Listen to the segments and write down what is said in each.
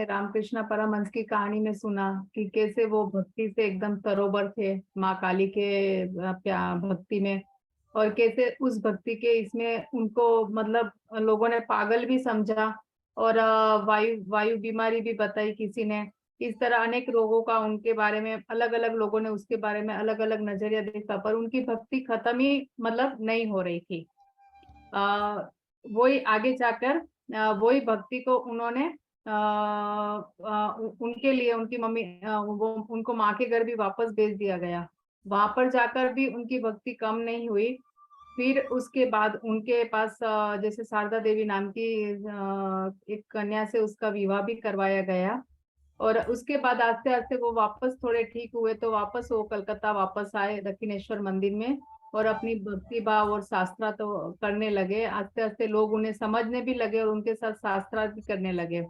रामकृष्ण परमहंस की कहानी में सुना कि कैसे वो भक्ति से एकदम सरोवर थे माँ काली के भक्ति में, और कैसे उस भक्ति के इसमें उनको मतलब लोगों ने पागल भी समझा, और वायु वायु बीमारी भी बताई किसी ने। इस तरह अनेक रोगों का उनके बारे में अलग अलग लोगों ने उसके बारे में अलग अलग नजरिया देखा, पर उनकी भक्ति खत्म ही मतलब नहीं हो रही थी। वही आगे जाकर वही भक्ति को उन्होंने उनके लिए उनकी मम्मी वो उनको माँ के घर भी वापस भेज दिया गया। वहां पर जाकर भी उनकी भक्ति कम नहीं हुई। फिर उसके बाद उनके पास जैसे शारदा देवी नाम की एक कन्या से उसका विवाह भी करवाया गया, और उसके बाद आस्ते आस्ते वो वापस थोड़े ठीक हुए तो वापस वो कलकत्ता वापस आए दक्षिणेश्वर मंदिर में, और अपनी भक्ति भाव और शास्त्रा तो करने लगे। आस्ते आस्ते लोग उन्हें समझने भी लगे और उनके साथ शास्त्रा भी करने लगे।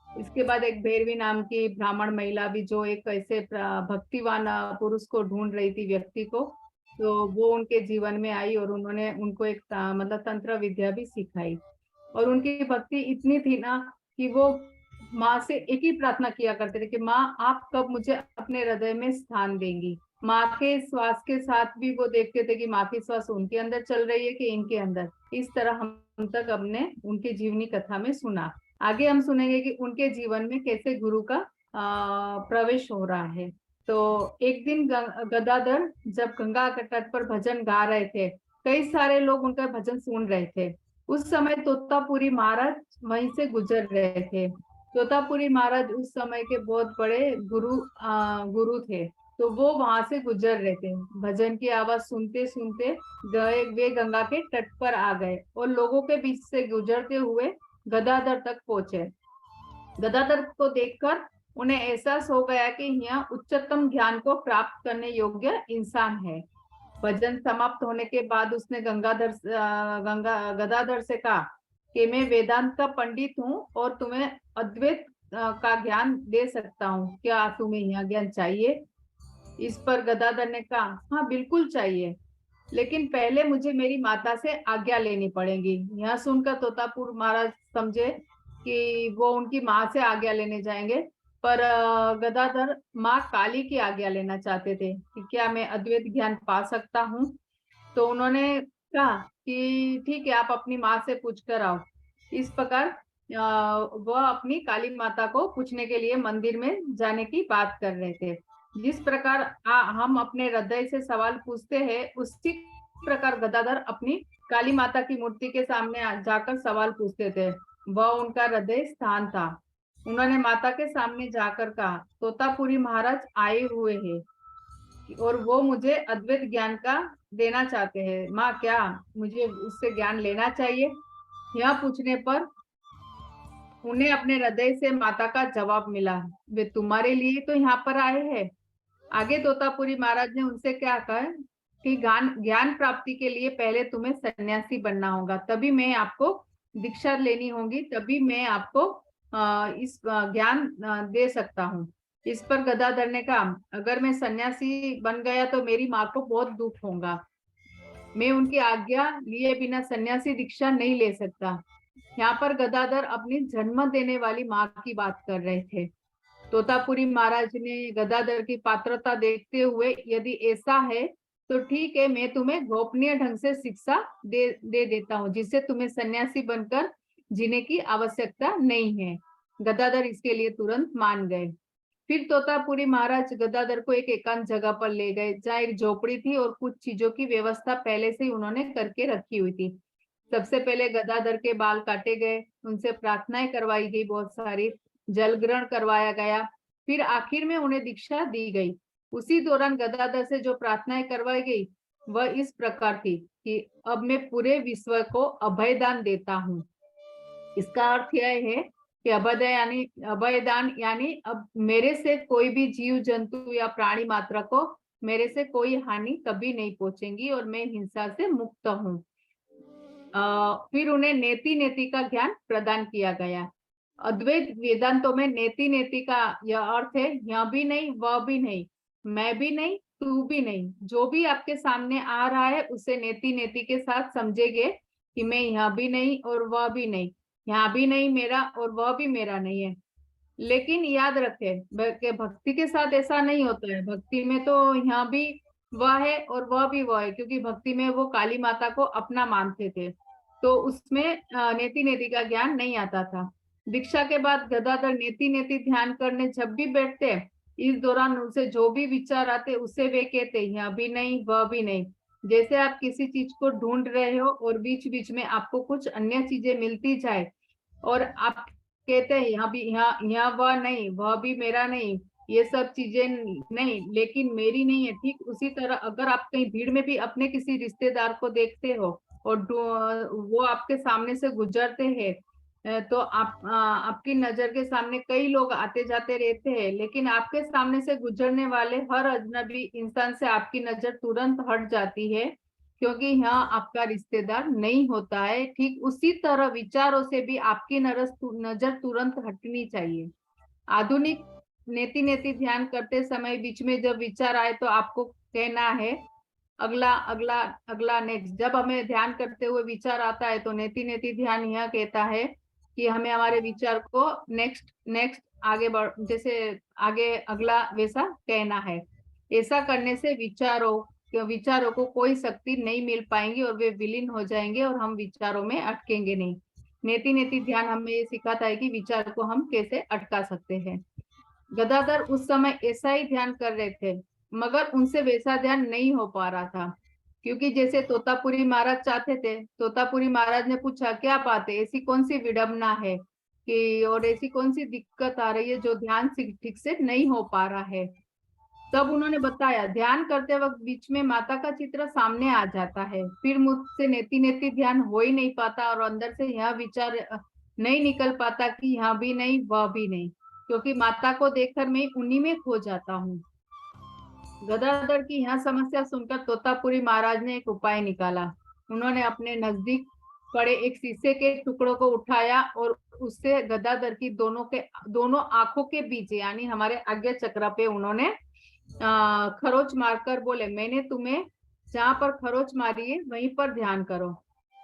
इसके बाद एक भैरवी नाम की ब्राह्मण महिला भी, जो एक ऐसे भक्तिवान पुरुष को ढूंढ रही थी, व्यक्ति को, तो वो उनके जीवन में आई और उन्होंने उनको एक मतलब तंत्र विद्या भी सिखाई। और उनकी भक्ति इतनी थी ना कि वो माँ से एक ही प्रार्थना किया करते थे कि माँ आप कब मुझे अपने हृदय में स्थान देंगी। माँ के श्वास के साथ भी वो देखते थे कि माँ की श्वास उनके अंदर चल रही है कि इनके अंदर। इस तरह हम तक हमने उनकी जीवनी कथा में सुना। आगे हम सुनेंगे कि उनके जीवन में कैसे गुरु का प्रवेश हो रहा है। तो एक दिन गदाधर जब गंगा के तट पर भजन गा रहे थे, कई सारे लोग उनका भजन सुन रहे थे। उस समय तोतापुरी महाराज वहीं से गुजर रहे थे। तोतापुरी महाराज उस समय के बहुत बड़े गुरु थे। तो वो वहां से गुजर रहे थे, भजन की आवाज सुनते सुनते गए वे गंगा के तट पर आ गए और लोगों के बीच से गुजरते हुए गदाधर तक पहुंचे। गदाधर को देखकर उन्हें एहसास हो गया कि यह उच्चतम ज्ञान को प्राप्त करने योग्य इंसान है। भजन समाप्त होने के बाद उसने गदाधर से कहा कि मैं वेदांत का पंडित हूँ और तुम्हें अद्वैत का ज्ञान दे सकता हूँ, क्या तुम्हें यह ज्ञान चाहिए? इस पर गदाधर ने कहा, हाँ बिल्कुल चाहिए, लेकिन पहले मुझे मेरी माता से आज्ञा लेनी पड़ेगी। यह सुनकर तोतापुर महाराज समझे कि वो उनकी माँ से आज्ञा लेने जाएंगे, पर गदाधर माँ काली की आज्ञा लेना चाहते थे कि क्या मैं अद्वैत ज्ञान पा सकता हूँ। तो उन्होंने कहा कि ठीक है, आप अपनी माँ से पूछ कर आओ। इस प्रकार वह अपनी काली माता को पूछने के लिए मंदिर में जाने की बात कर रहे थे। जिस प्रकार हम अपने हृदय से सवाल पूछते हैं, उसी प्रकार गदाधर अपनी काली माता की मूर्ति के सामने जाकर सवाल पूछते थे। वह उनका हृदय स्थान था। उन्होंने माता के सामने जाकर कहा, तोतापुरी महाराज आए हुए हैं और वो मुझे अद्वैत ज्ञान का देना चाहते हैं। माँ, क्या मुझे उससे ज्ञान लेना चाहिए? यह पूछने पर उन्हें अपने हृदय से माता का जवाब मिला, वे तुम्हारे लिए तो यहाँ पर आए हैं। आगे तोतापुरी महाराज ने उनसे क्या कहा कि ज्ञान प्राप्ति के लिए पहले तुम्हें सन्यासी बनना होगा, तभी मैं आपको दीक्षा लेनी होगी, तभी मैं आपको इस ज्ञान दे सकता हूँ। इस पर गदाधर ने कहा, अगर मैं सन्यासी बन गया तो मेरी माँ को बहुत दुख होगा। मैं उनकी आज्ञा लिए बिना सन्यासी दीक्षा नहीं ले सकता। यहाँ पर गदाधर अपनी जन्म देने वाली माँ की बात कर रहे थे। तोतापुरी महाराज ने गदाधर की पात्रता देखते हुए, यदि ऐसा है तो ठीक है, मैं तुम्हें गोपनीय ढंग से शिक्षा दे देता हूँ, जिससे तुम्हें सन्यासी बनकर जीने की आवश्यकता नहीं है। गदाधर इसके लिए तुरंत मान गए। फिर तोतापुरी महाराज गदाधर को एक एकांत जगह पर ले गए, जहाँ एक झोपड़ी थी और कुछ चीजों की व्यवस्था पहले से ही उन्होंने करके रखी हुई थी। सबसे पहले गदाधर के बाल काटे गए, उनसे प्रार्थनाएं करवाई गई, बहुत सारी जल ग्रहण करवाया गया, फिर आखिर में उन्हें दीक्षा दी गई। उसी दौरान गदाधर से जो प्रार्थनाएं करवाई गई वह इस प्रकार थी कि अब मैं पूरे विश्व को अभयदान देता हूँ। इसका अर्थ यह है कि अभयदान यानी अब मेरे से कोई भी जीव जंतु या प्राणी मात्र को मेरे से कोई हानि कभी नहीं पहुंचेगी और मैं हिंसा से मुक्त हूँ। फिर उन्हें नेति नेति का ज्ञान प्रदान किया गया। अद्वैत वेदांतों में नेति नेति का यह अर्थ है, यह भी नहीं वह भी नहीं, मैं भी नहीं तू भी नहीं, जो भी आपके सामने आ रहा है उसे नेति नेति के साथ समझेंगे कि मैं यह भी नहीं और वह भी नहीं, यहाँ भी नहीं मेरा और वह भी मेरा नहीं है। लेकिन याद रखें कि भक्ति के साथ ऐसा नहीं होता है। भक्ति में तो यहाँ भी वह है और वह भी वह है, क्योंकि भक्ति में वो काली माता को अपना मानते थे, तो उसमें नेति नेति का ज्ञान नहीं आता था। दीक्षा के बाद गदाधर नेति नेति ध्यान करने जब भी बैठते, इस दौरान उसे जो भी विचार आते उसे वे कहते यह भी नहीं वह भी नहीं। जैसे आप किसी चीज को ढूंढ रहे हो और बीच बीच में आपको कुछ अन्य चीजें मिलती जाए, और आप कहते हैं यहाँ भी, यहाँ वह नहीं, वह भी मेरा नहीं, ये सब चीजें नहीं, लेकिन मेरी नहीं है। ठीक उसी तरह अगर आप कहीं भीड़ में भी अपने किसी रिश्तेदार को देखते हो और वो आपके सामने से गुजरते हैं, तो आपकी नजर के सामने कई लोग आते जाते रहते हैं, लेकिन आपके सामने से गुजरने वाले हर अजनबी इंसान से आपकी नजर तुरंत हट जाती है, क्योंकि यहाँ आपका रिश्तेदार नहीं होता है। ठीक उसी तरह विचारों से भी आपकी नजर तुरंत हटनी चाहिए। आधुनिक नेति नेति ध्यान करते समय बीच में जब विचार आए तो आपको कहना है अगला अगला अगला नेक्स्ट। जब हमें ध्यान करते हुए विचार आता है तो नेति नेति ध्यान यह कहता है कि हमें हमारे विचार को नेक्स्ट नेक्स्ट आगे बढ़, जैसे आगे अगला वैसा कहना है। ऐसा करने से विचारों को कोई शक्ति नहीं मिल पाएंगी और वे विलीन हो जाएंगे और हम विचारों में अटकेंगे नहीं। नेति नेति ध्यान हमें ये सिखाता है कि विचार को हम कैसे अटका सकते हैं। गदाधर उस समय ऐसा ही ध्यान कर रहे थे, मगर उनसे वैसा ध्यान नहीं हो पा रहा था, क्योंकि जैसे तोतापुरी महाराज चाहते थे। तोतापुरी महाराज ने पूछा क्या बात है, ऐसी कौन सी विडंबना है कि, और ऐसी कौन सी दिक्कत आ रही है जो ध्यान ठीक से नहीं हो पा रहा है। तब उन्होंने बताया ध्यान करते वक्त बीच में माता का चित्र सामने आ जाता है, फिर मुझसे नेति नेति ध्यान हो ही नहीं पाता और अंदर से यह विचार नहीं निकल पाता कि यह भी नहीं वह भी नहीं, क्योंकि माता को देखकर मैं उन्हीं में खो जाता हूँ। गदाधर की यह समस्या सुनकर तोतापुरी महाराज ने एक उपाय निकाला। उन्होंने अपने नजदीक पड़े एक शीशे के टुकड़ों को उठाया और उससे गदाधर की दोनों आंखों के बीच, यानी हमारे आज्ञा चक्र पे उन्होंने खरोच मारकर बोले मैंने तुम्हें जहां पर खरोच मारी है वहीं पर ध्यान करो।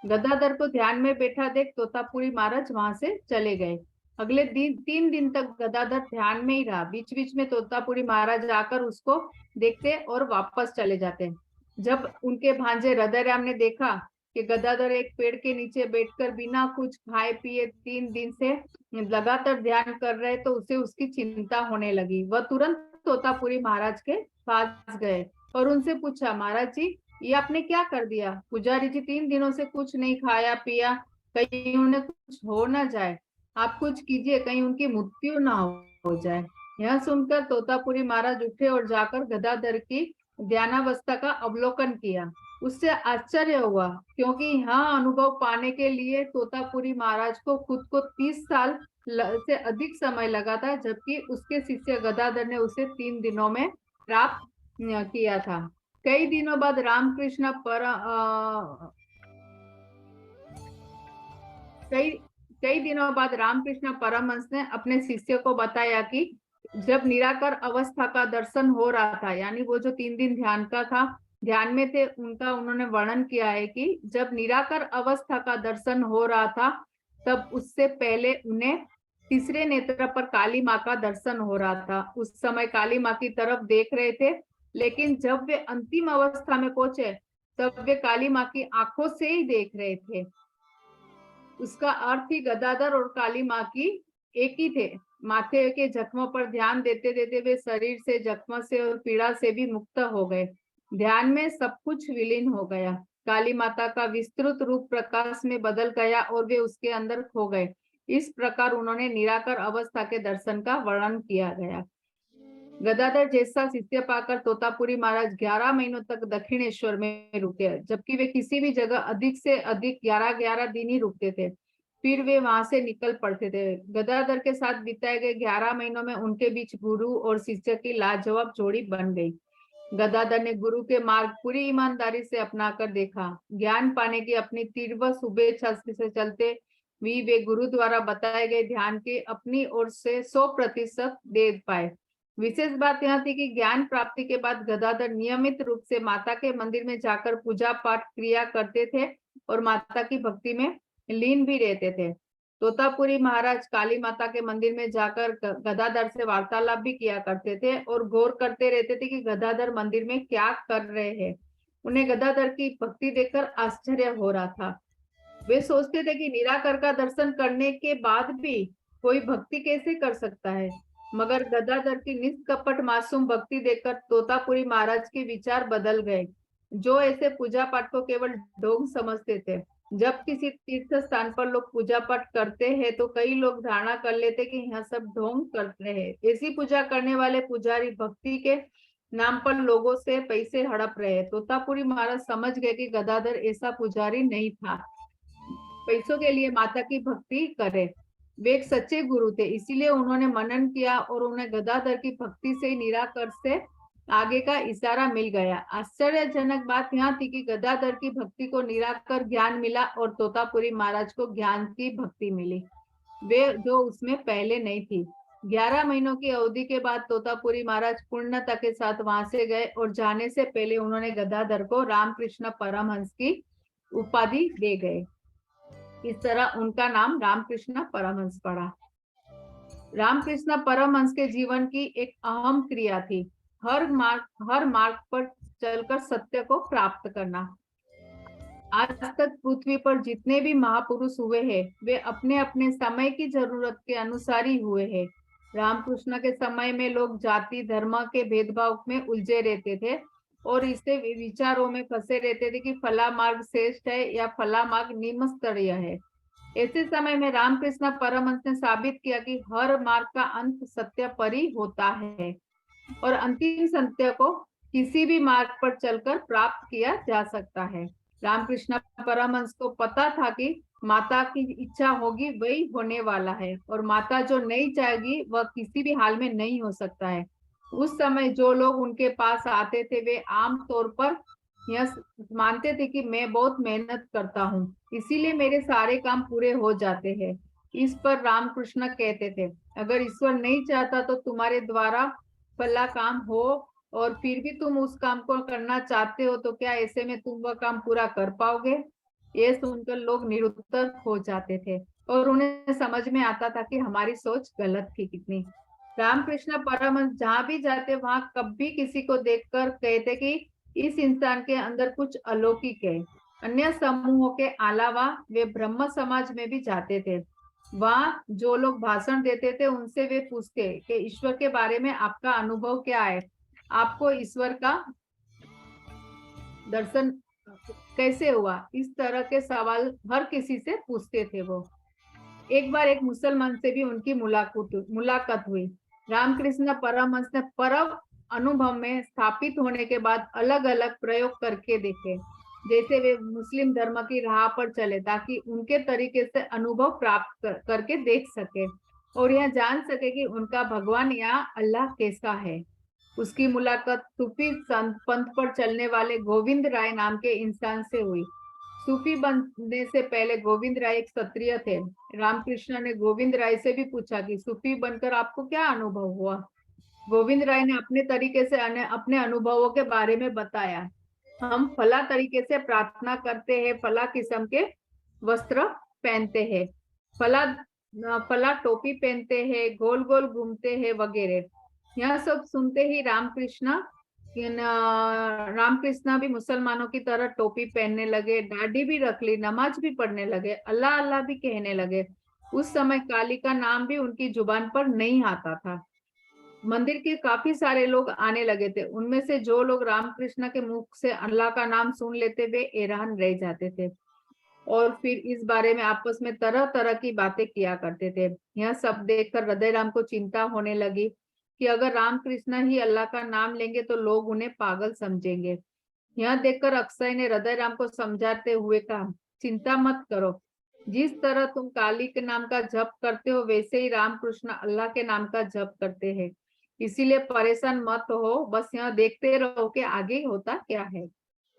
गदाधर को ध्यान में बैठा देख तोतापुरी महाराज वहां से चले गए। अगले 3 दिन तक गदाधर ध्यान में ही रहा। बीच बीच में तोतापुरी महाराज आकर उसको देखते और वापस चले जाते। जब उनके भांजे हृदयराम ने देखा कि गदाधर एक पेड़ के नीचे बैठकर बिना कुछ खाए पिए 3 दिन से लगातार ध्यान कर रहे, तो उसे उसकी चिंता होने लगी। वह तुरंत तोतापुरी महाराज के पास गए और उनसे पूछा महाराज जी, ये आपने क्या कर दिया? पुजारी जी 3 दिनों से कुछ नहीं खाया पिया, कहीं उन्हें कुछ हो ना जाए, आप कुछ कीजिए, कहीं उनकी मृत्यु ना हो जाए। यह सुनकर तोतापुरी महाराज उठे और जाकर गदाधर की ध्यानावस्था का अवलोकन किया। उससे आश्चर्य हुआ, क्योंकि यहाँ अनुभव पाने के लिए तोतापुरी महाराज को खुद को 30 साल से अधिक समय लगा था, जबकि उसके शिष्य गदाधर ने उसे 3 दिनों में प्राप्त किया था। कई दिनों बाद रामकृष्ण कई कई दिनों बाद रामकृष्ण परमहंस ने अपने शिष्य को बताया कि जब निराकार अवस्था का दर्शन हो रहा था, यानी वो जो 3 दिन ध्यान में थे, उनका उन्होंने वर्णन किया है कि जब निराकार अवस्था का दर्शन हो रहा था, तब उससे पहले उन्हें तीसरे नेत्र पर काली माँ का दर्शन हो रहा था। उस समय काली माँ की तरफ देख रहे थे, लेकिन जब वे अंतिम अवस्था में पहुंचे तब वे काली माँ की आंखों से ही देख रहे थे। उसका अर्थ ही गदाधर और काली माँ की एक ही थे। माथे के जख्मों पर ध्यान देते देते वे शरीर से, जख्म से और पीड़ा से भी मुक्त हो गए। ध्यान में सब कुछ विलीन हो गया। काली माता का विस्तृत रूप प्रकाश में बदल गया और वे उसके अंदर खो गए। इस प्रकार उन्होंने निराकार अवस्था के दर्शन का वर्णन किया गया। गदाधर जैसा शिष्य पाकर तोतापुरी महाराज 11 महीनों तक दक्षिणेश्वर में रुके, जबकि वे किसी भी जगह अधिक से अधिक 11-11 दिन ही रुकते थे, फिर वे वहां से निकल पड़ते थे। गदाधर के साथ बिताए गए 11 महीनों में उनके बीच गुरु और शिष्य की लाजवाब जोड़ी बन गई। गदाधर ने गुरु के मार्ग पूरी ईमानदारी से अपनाकर देखा। ज्ञान पाने की अपनी तीव्र शुभेच्छा से चलते वे गुरु द्वारा बताए गए ध्यान के अपनी ओर से 100% दे पाए। विशेष बात यह थी कि ज्ञान प्राप्ति के बाद गदाधर नियमित रूप से माता के मंदिर में जाकर पूजा पाठ क्रिया करते थे और माता की भक्ति में लीन भी रहते थे। तोतापुरी महाराज काली माता के मंदिर में जाकर गदाधर से वार्तालाप भी किया करते थे और गौर करते रहते थे कि गदाधर मंदिर में क्या कर रहे हैं। उन्हें गदाधर की भक्ति देखकर आश्चर्य हो रहा था। वे सोचते थे कि निराकर का दर्शन करने के बाद भी कोई भक्ति कैसे कर सकता है, मगर गदाधर की निष्कपट मासूम भक्ति देखकर तोतापुरी महाराज के विचार बदल गए, जो ऐसे पूजा पाठ को केवल ढोंग समझते थे। जब किसी तीर्थ स्थान पर लोग पूजा पाठ करते हैं तो कई लोग धारणा कर लेते कि यहाँ सब ढोंग करते हैं। ऐसी पूजा करने वाले पुजारी भक्ति के नाम पर लोगों से पैसे हड़प रहे। तोतापुरी महाराज समझ गए कि गदाधर ऐसा पुजारी नहीं था, पैसों के लिए माता की भक्ति करे। वे एक सच्चे गुरु थे, इसीलिए उन्होंने मनन किया और उन्हें गदाधर की भक्ति से निराकर से आगे का इशारा मिल गया। आश्चर्यजनक बात यहाँ थी कि गदाधर की भक्ति को निराकर ज्ञान मिला और तोतापुरी महाराज को ज्ञान की भक्ति मिली, वे जो उसमें पहले नहीं थी। 11 महीनों की अवधि के बाद तोतापुरी महाराज पूर्णता के साथ वहां से गए और जाने से पहले उन्होंने गदाधर को रामकृष्ण परमहंस की उपाधि दे गए। इस तरह उनका नाम रामकृष्ण परमहंस पड़ा। रामकृष्ण परमहंस के जीवन की एक अहम क्रिया थी हर मार्ग पर चलकर सत्य को प्राप्त करना। आज तक पृथ्वी पर जितने भी महापुरुष हुए हैं वे अपने अपने समय की जरूरत के अनुसार ही हुए हैं। रामकृष्ण के समय में लोग जाति धर्म के भेदभाव में उलझे रहते थे और इससे विचारों में फंसे रहते थे कि फला मार्ग श्रेष्ठ है या फला मार्ग निम्न स्तरीय है। ऐसे समय में रामकृष्ण परमहंस ने साबित किया कि हर मार्ग का अंत सत्य पर ही होता है और अंतिम सत्य को किसी भी मार्ग पर चलकर प्राप्त किया जा सकता है। रामकृष्ण परमहंस को पता था कि माता की इच्छा होगी वही होने वाला है और माता जो नहीं चाहेगी वह किसी भी हाल में नहीं हो सकता है। उस समय जो लोग उनके पास आते थे वे आम तौर पर यह मानते थे कि मैं बहुत मेहनत करता हूँ, इसीलिए मेरे सारे काम पूरे हो जाते हैं। इस पर रामकृष्ण कहते थे, अगर ईश्वर नहीं चाहता तो तुम्हारे द्वारा भला काम हो और फिर भी तुम उस काम को करना चाहते हो तो क्या ऐसे में तुम वह काम पूरा कर पाओगे? ये सुनकर लोग निरुत्तर हो जाते थे और उन्हें समझ में आता था कि हमारी सोच गलत थी कितनी। रामकृष्ण परमहंस जहाँ भी जाते वहां कभी किसी को देखकर कहते कि इस इंसान के अंदर कुछ अलौकिक है। अन्य समूहों के अलावा वे ब्रह्म समाज में भी जाते थे। वहां जो लोग भाषण देते थे उनसे वे पूछते कि ईश्वर के बारे में आपका अनुभव क्या है, आपको ईश्वर का दर्शन कैसे हुआ, इस तरह के सवाल हर किसी से पूछते थे वो। एक बार एक मुसलमान से भी उनकी मुलाकात हुई। रामकृष्ण परमहंस ने परम अनुभव में स्थापित होने के बाद अलग अलग प्रयोग करके देखे, जैसे वे मुस्लिम धर्म की राह पर चले ताकि उनके तरीके से अनुभव प्राप्त करके देख सके और यह जान सके कि उनका भगवान या अल्लाह कैसा है। उसकी मुलाकात सूफी पंथ पर चलने वाले गोविंद राय नाम के इंसान से हुई। सूफी बनने से पहले गोविंद राय एक क्षत्रिय थे। रामकृष्ण ने गोविंद राय से भी पूछा कि सूफी बनकर आपको क्या अनुभव हुआ। गोविंद राय ने अपने तरीके से अपने अनुभवों के बारे में बताया। हम फला तरीके से प्रार्थना करते हैं, फला किस्म के वस्त्र पहनते हैं, फला टोपी पहनते हैं, गोल गोल घूमते हैं वगैरह। यह सब सुनते ही रामकृष्ण भी मुसलमानों की तरह टोपी पहनने लगे, दाढ़ी भी रख ली, नमाज भी पढ़ने लगे, अल्लाह अल्लाह भी कहने लगे। उस समय काली का नाम भी उनकी जुबान पर नहीं आता था। मंदिर के काफी सारे लोग आने लगे थे। उनमें से जो लोग रामकृष्ण के मुख से अल्लाह का नाम सुन लेते वे हैरान रह जाते थे और फिर इस बारे में आपस में तरह तरह की बातें किया करते थे। यह सब देखकर हृदय राम को चिंता होने लगी कि अगर रामकृष्ण ही अल्लाह का नाम लेंगे तो लोग उन्हें पागल समझेंगे। यह देखकर अक्षय ने हृदय राम को समझाते हुए कहा, चिंता मत करो, जिस तरह तुम काली के नाम का जप करते हो वैसे ही रामकृष्ण अल्लाह के नाम का जप करते हैं, इसीलिए परेशान मत हो, बस यहाँ देखते रहो कि आगे होता क्या है।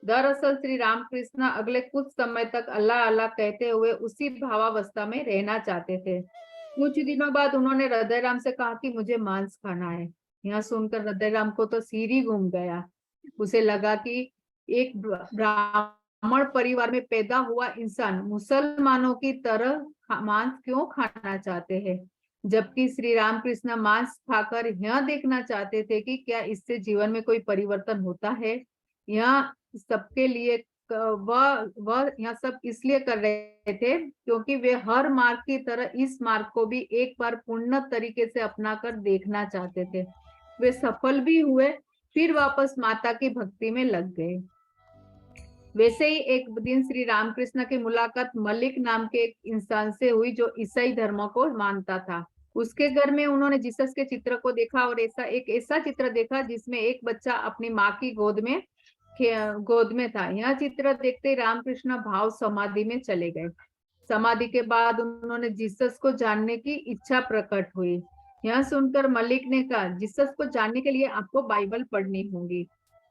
दरअसल श्री रामकृष्ण अगले कुछ समय तक अल्लाह अल्लाह कहते हुए उसी भावावस्था में रहना चाहते थे। कुछ दिनों बाद उन्होंने हृदय राम से कहा कि मुझे मांस खाना है। यह सुनकर हृदय राम को तो सिर ही घूम गया। उसे लगा कि एक ब्राह्मण परिवार में पैदा हुआ इंसान मुसलमानों की तरह मांस क्यों खाना चाहते हैं, जबकि श्री रामकृष्ण मांस खाकर यह देखना चाहते थे कि क्या इससे जीवन में कोई परिवर्तन होता है। यह सबके लिए वह यह सब इसलिए कर रहे थे क्योंकि वे हर मार्ग की तरह इस मार्ग को भी एक बार पूर्ण तरीके से अपनाकर देखना चाहते थे। वे सफल भी हुए, फिर वापस माता की भक्ति में लग गए। वैसे ही एक दिन श्री रामकृष्ण की मुलाकात मलिक नाम के एक इंसान से हुई जो ईसाई धर्म को मानता था। उसके घर में उन्होंने जीसस के चित्र को देखा और ऐसा चित्र देखा जिसमें एक बच्चा अपनी माँ की गोद में था। यह चित्र देखते ही रामकृष्ण भाव समाधि में चले गए। समाधि के बाद उन्होंने जीसस को जानने की इच्छा प्रकट हुई। यह सुनकर मलिक ने कहा, जीसस को जानने के लिए आपको बाइबल पढ़नी होगी।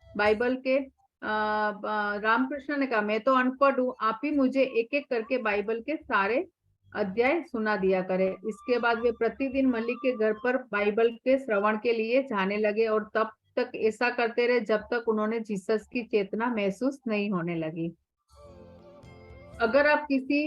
बाइबल के रामकृष्ण ने कहा, मैं तो अनपढ़ हूँ, आप ही मुझे एक एक करके बाइबल के सारे अध्याय सुना दिया करे। इसके बाद वे प्रतिदिन मलिक के घर पर बाइबल के श्रवण के लिए जाने लगे और तब तक ऐसा करते रहे जब तक उन्होंने जीसस की चेतना महसूस नहीं होने लगी। अगर आप किसी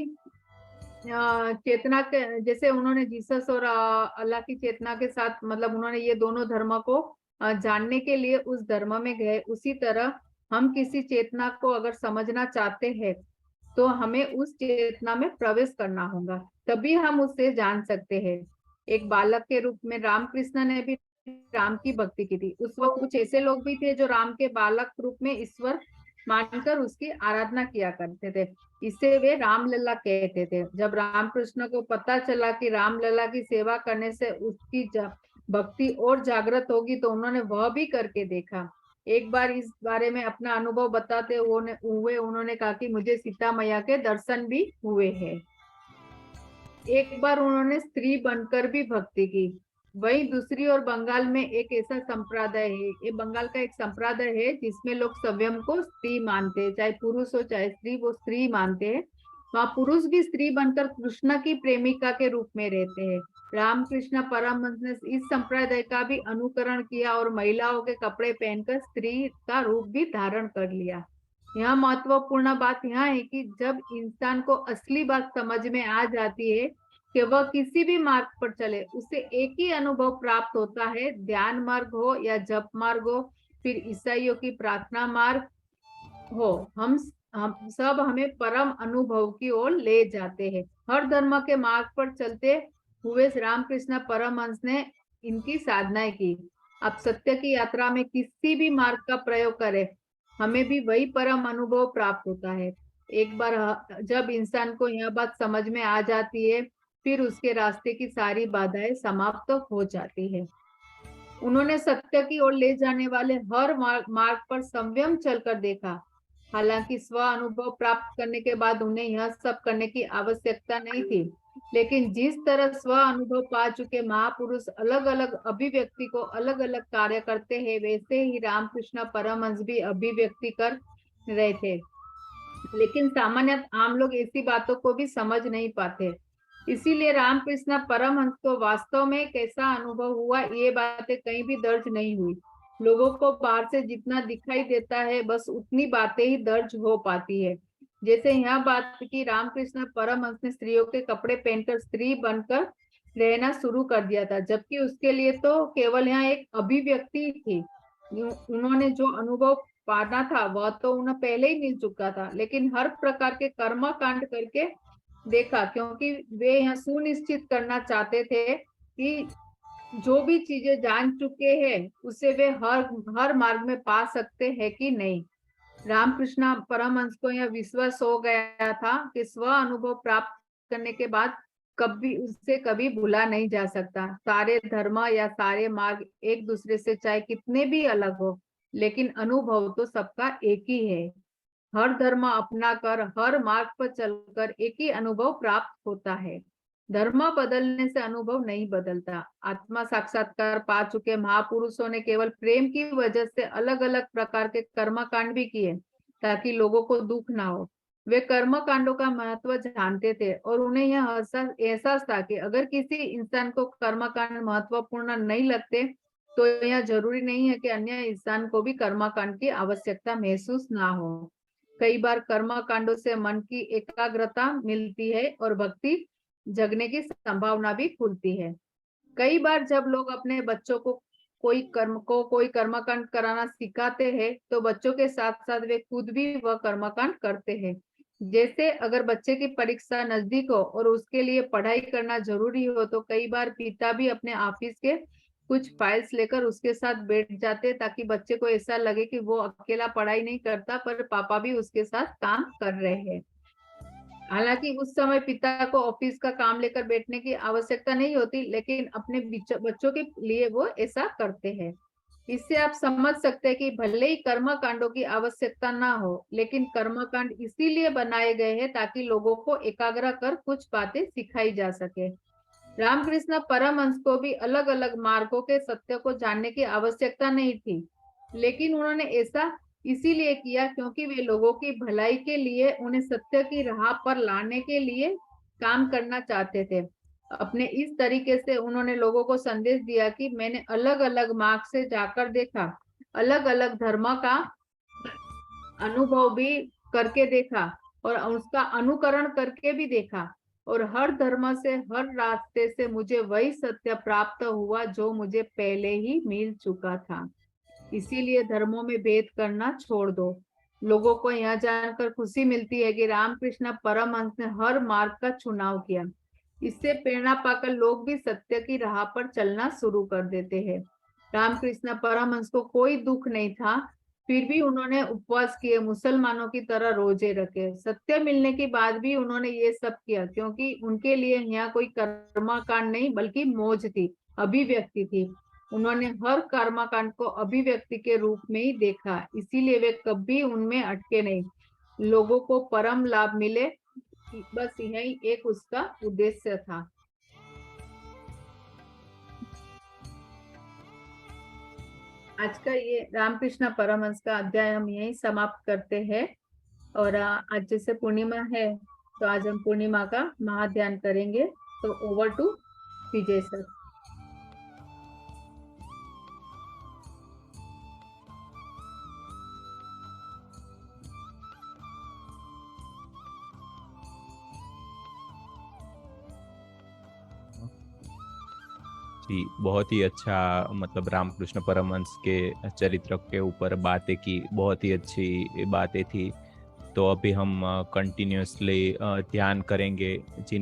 चेतना के, जैसे उन्होंने जीसस और अल्लाह की चेतना के साथ, मतलब उन्होंने ये दोनों धर्म को जानने के लिए उस धर्म में गए, उसी तरह हम किसी चेतना को अगर समझना चाहते हैं तो हमें उस चेतना में प्रवेश करना होगा, तभी हम उससे जान सकते हैं। एक बालक के रूप में रामकृष्ण ने भी राम की भक्ति की थी। उस वक्त कुछ ऐसे लोग भी थे जो राम के बालक रूप में ईश्वर मानकर उसकी आराधना किया करते थे। इसे वे रामलला कहते थे। जब रामकृष्ण को पता चला कि रामलला की सेवा करने से उसकी भक्ति और जागृत होगी तो उन्होंने वह भी करके देखा। एक बार इस बारे में अपना अनुभव बताते हुए उन्होंने कहा कि मुझे सीता मैया के दर्शन भी हुए हैं। एक बार उन्होंने स्त्री बनकर भी भक्ति की। वहीं दूसरी ओर बंगाल में एक ऐसा संप्रदाय है, ये बंगाल का एक संप्रदाय है जिसमें लोग स्वयं को स्त्री मानते हैं, चाहे पुरुष हो चाहे स्त्री, वो स्त्री मानते हैं। वहाँ पुरुष भी स्त्री बनकर कृष्ण की प्रेमिका के रूप में रहते हैं। रामकृष्ण परमहंस ने इस संप्रदाय का भी अनुकरण किया और महिलाओं के कपड़े पहनकर स्त्री का रूप भी धारण कर लिया। यहाँ महत्वपूर्ण बात यह है कि जब इंसान को असली बात समझ में आ जाती है कि वह किसी भी मार्ग पर चले, उसे एक ही अनुभव प्राप्त होता है, ध्यान मार्ग हो या जप मार्ग हो, फिर ईसाइयों की प्रार्थना मार्ग हो, हम सब हमें परम अनुभव की ओर ले जाते हैं। हर धर्म के मार्ग पर चलते हुए रामकृष्ण परमहंस ने इनकी साधनाएं की। अब सत्य की यात्रा में किसी भी मार्ग का प्रयोग करें, हमें भी वही परम अनुभव प्राप्त होता है। एक बार जब इंसान को यह बात समझ में आ जाती है, फिर उसके रास्ते की सारी बाधाएं समाप्त हो जाती है। उन्होंने सत्य की ओर ले जाने वाले हर मार्ग पर संयम चलकर देखा। हालांकि स्व अनुभव प्राप्त करने के बाद उन्हें यह सब करने की आवश्यकता नहीं थी, लेकिन जिस तरह स्व अनुभव पा चुके महापुरुष अलग अलग अभिव्यक्ति को अलग अलग कार्य करते हैं, वैसे ही रामकृष्ण परमहंस भी अभिव्यक्ति कर रहे थे। लेकिन सामान्य आम लोग ऐसी बातों को भी समझ नहीं पाते। इसीलिए रामकृष्ण परमहंस को वास्तव में कैसा अनुभव हुआ, ये बातें कहीं भी दर्ज नहीं हुई। लोगों को बाहर से जितना दिखाई देता है बस उतनी बातें ही दर्ज हो पाती है। जैसे यह बात कि रामकृष्ण परमहंस ने स्त्रियों के कपड़े पहनकर स्त्री बनकर रहना शुरू कर दिया था, जबकि उसके लिए तो केवल यहाँ एक अभिव्यक्ति थी। उन्होंने जो अनुभव पाना था वह तो उन्हें पहले ही मिल चुका था, लेकिन हर प्रकार के कर्म कांड करके देखा, क्योंकि वे यह सुनिश्चित करना चाहते थे कि जो भी चीजें जान चुके हैं उसे वे हर मार्ग में पा सकते हैं कि नहीं। रामकृष्ण परमहंस को यह विश्वास हो गया था कि स्व अनुभव प्राप्त करने के बाद कभी भूला नहीं जा सकता। सारे धर्म या सारे मार्ग एक दूसरे से चाहे कितने भी अलग हो, लेकिन अनुभव तो सबका एक ही है। हर धर्म अपनाकर हर मार्ग पर चलकर एक ही अनुभव प्राप्त होता है। धर्म बदलने से अनुभव नहीं बदलता। आत्मा साक्षात्कार पा चुके महापुरुषों ने केवल प्रेम की वजह से अलग अलग प्रकार के कर्म कांड भी किए ताकि लोगों को दुख ना हो। वे कर्म कांडों का महत्व जानते थे और उन्हें यह एहसास था कि अगर किसी इंसान को कर्म कांड महत्वपूर्ण नहीं लगते तो यह जरूरी नहीं है कि अन्य इंसान को भी कर्म कांड की आवश्यकता महसूस ना हो। कई बार कर्म कांडों से मन की एकाग्रता मिलती है और भक्ति जगने की संभावना भी खुलती है। कई बार जब लोग अपने बच्चों को कोई कर्मकांड कराना सिखाते हैं, तो बच्चों के साथ-साथ वे खुद भी वह कर्मकांड करते हैं। जैसे अगर बच्चे की परीक्षा नज़दीक हो और उसके लिए पढ़ाई करना ज़रूरी हो, तो कई बार पिता भी अपने ऑफिस के कुछ फाइल्स लेकर उसके साथ बैठ जाते हैं, ताकि बच्चे को ऐसा लगे कि वो अकेला पढ़ाई नहीं करता, पर पापा भी उसके साथ काम कर रहे हैं। हालाँकि उस समय पिता को ऑफिस का काम लेकर बैठने की आवश्यकता नहीं होती, लेकिन अपने बच्चों के लिए वो ऐसा करते हैं। इससे आप समझ सकते हैं कि भले ही कर्मकांडों की आवश्यकता ना हो, लेकिन कर्मकांड इसीलिए बनाए गए हैं ताकि लोगों को एकाग्र कर कुछ बातें सिखाई जा सके। रामकृष्ण परमहंस को भी अलग-अलग मार्गों के सत्य को जानने की आवश्यकता नहीं थी, लेकिन उन्होंने ऐसा इसीलिए किया क्योंकि वे लोगों की भलाई के लिए उन्हें सत्य की राह पर लाने के लिए काम करना चाहते थे। अपने इस तरीके से उन्होंने लोगों को संदेश दिया कि मैंने अलग-अलग मार्ग से जाकर देखा, अलग-अलग धर्म का अनुभव भी करके देखा और उसका अनुकरण करके भी देखा और हर धर्म से, हर रास्ते से मुझे वही सत्य प्राप्त हुआ जो मुझे पहले ही मिल चुका था। इसीलिए धर्मों में भेद करना छोड़ दो। लोगों को यह जानकर खुशी मिलती है कि रामकृष्ण परमहंस ने हर मार्ग का चुनाव किया। इससे प्रेरणा पाकर लोग भी सत्य की राह पर चलना शुरू कर देते हैं। रामकृष्ण परमहंस को कोई दुख नहीं था, फिर भी उन्होंने उपवास किए, मुसलमानों की तरह रोजे रखे। सत्य मिलने के बाद भी उन्होंने ये सब किया क्योंकि उनके लिए यहाँ कोई कर्मकांड नहीं बल्कि मौज थी, अभिव्यक्ति थी। उन्होंने हर कर्मकांड को अभिव्यक्ति के रूप में ही देखा, इसीलिए वे कभी उनमें अटके नहीं। लोगों को परम लाभ मिले, बस यही एक उसका उद्देश्य था। आज का ये रामकृष्ण परमहंस का अध्याय हम यहीं समाप्त करते हैं और आज जैसे पूर्णिमा है, तो आज हम पूर्णिमा का महाध्यान करेंगे। तो ओवर टू विजय सर। जी, बहुत ही अच्छा मतलब रामकृष्ण परमहंस के चरित्र के ऊपर बातें की, बहुत ही अच्छी बातें थी। तो अभी हम कंटिन्यूअसली ध्यान करेंगे जिन